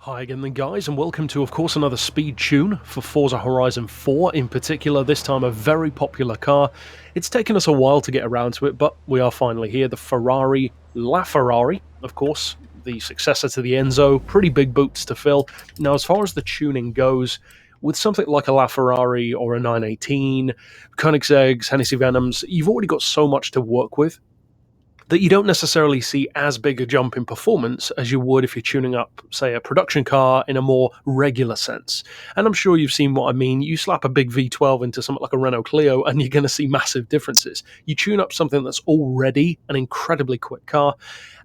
Hi again then guys, and welcome to of course another speed tune for Forza Horizon 4 in particular, this time a very popular car. It's taken us a while to get around to it, but we are finally here, the Ferrari LaFerrari, of course, the successor to the Enzo, pretty big boots to fill. Now as far as the tuning goes, with something like a LaFerrari or a 918, Koenigsegg's, Hennessy Venoms, you've already got so much to work with that you don't necessarily see as big a jump in performance as you would if you're tuning up, say, a production car in a more regular sense. And I'm sure you've seen what I mean. You slap a big V12 into something like a Renault Clio and you're going to see massive differences. You tune up something that's already an incredibly quick car,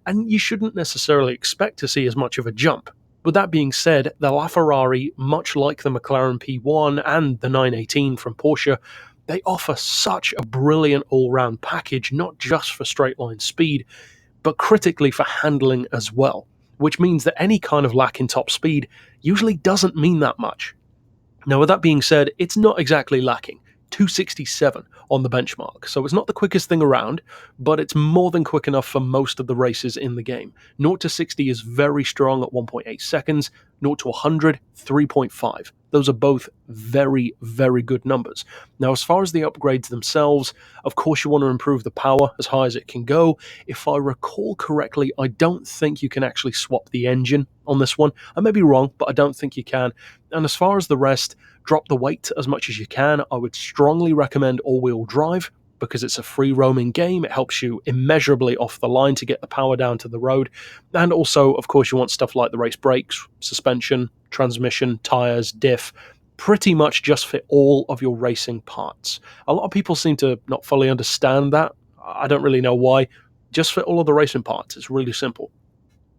and you shouldn't necessarily expect to see as much of a jump. With that being said, the LaFerrari, much like the McLaren P1 and the 918 from Porsche, they offer such a brilliant all-round package, not just for straight-line speed, but critically for handling as well, which means that any kind of lack in top speed usually doesn't mean that much. Now, with that being said, it's not exactly lacking. 267 on the benchmark, so it's not the quickest thing around, but it's more than quick enough for most of the races in the game. 0 to 60 is very strong at 1.8 seconds, 0 to 100, 3.5. Those are both very, very good numbers. Now, as far as the upgrades themselves, of course you want to improve the power as high as it can go. If I recall correctly, I don't think you can actually swap the engine on this one. I may be wrong, but I don't think you can. And as far as the rest, drop the weight as much as you can. I would strongly recommend all-wheel drive because it's a free-roaming game. It helps you immeasurably off the line to get the power down to the road. And also, of course, you want stuff like the race brakes, suspension, transmission, tyres, diff, pretty much just fit all of your racing parts. A lot of people seem to not fully understand that. I don't really know why. Just fit all of the racing parts. It's really simple.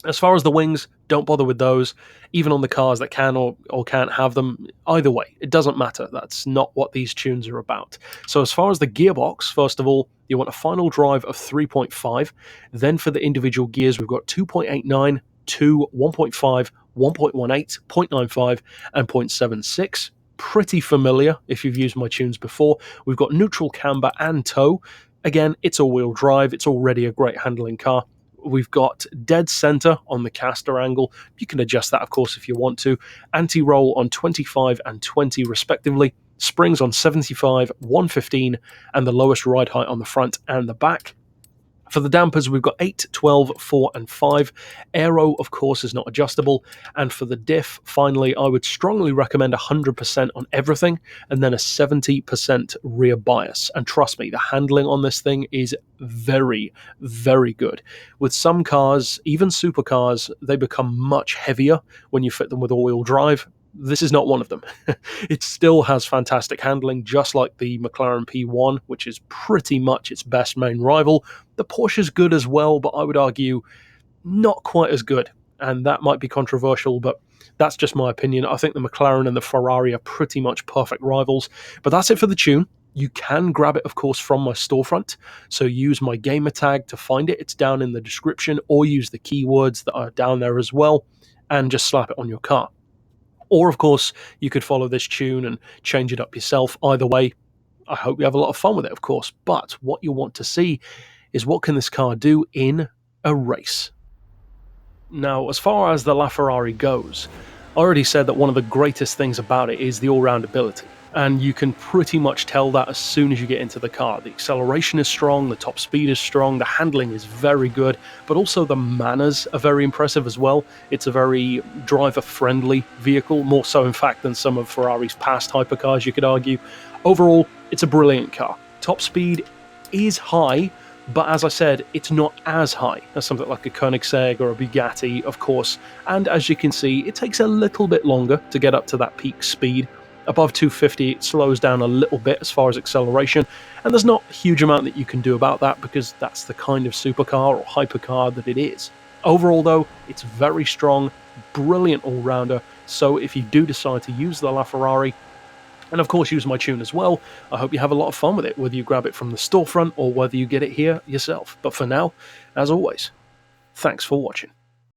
As far as the wings, don't bother with those, even on the cars that can or can't have them. Either way, it doesn't matter. That's not what these tunes are about. So as far as the gearbox, first of all, you want a final drive of 3.5. Then for the individual gears, we've got 2.89, 2, 1.5, 1.18, 0.95, and 0.76. Pretty familiar if you've used my tunes before. We've got neutral camber and tow. Again, it's all-wheel drive. It's already a great handling car. We've got dead center on the caster angle. You can adjust that, of course, if you want to. Anti-roll on 25 and 20, respectively. Springs on 75, 115, and the lowest ride height on the front and the back. For the dampers, we've got 8, 12, 4, and 5. Aero, of course, is not adjustable. And for the diff, finally, I would strongly recommend 100% on everything, and then a 70% rear bias. And trust me, the handling on this thing is very, very good. With some cars, even supercars, they become much heavier when you fit them with all-wheel drive. This is not one of them. It still has fantastic handling, just like the McLaren P1, which is pretty much its best main rival. The Porsche's good as well, but I would argue not quite as good. And that might be controversial, but that's just my opinion. I think the McLaren and the Ferrari are pretty much perfect rivals. But that's it for the tune. You can grab it, of course, from my storefront. So use my gamer tag to find it. It's down in the description, or use the keywords that are down there as well, and just slap it on your car. Or, of course, you could follow this tune and change it up yourself. Either way, I hope you have a lot of fun with it, of course. But what you want to see is what can this car do in a race. Now, as far as the LaFerrari goes, I already said that one of the greatest things about it is the all-round ability. And you can pretty much tell that as soon as you get into the car. The acceleration is strong, the top speed is strong, the handling is very good, but also the manners are very impressive as well. It's a very driver-friendly vehicle, more so in fact than some of Ferrari's past hypercars, you could argue. Overall, it's a brilliant car. Top speed is high, but as I said, it's not as high as something like a Koenigsegg or a Bugatti, of course. And as you can see, it takes a little bit longer to get up to that peak speed. Above 250, it slows down a little bit as far as acceleration, and there's not a huge amount that you can do about that because that's the kind of supercar or hypercar that it is. Overall, though, it's very strong, brilliant all-rounder, so if you do decide to use the LaFerrari, and of course use my tune as well, I hope you have a lot of fun with it, whether you grab it from the storefront or whether you get it here yourself. But for now, as always, thanks for watching.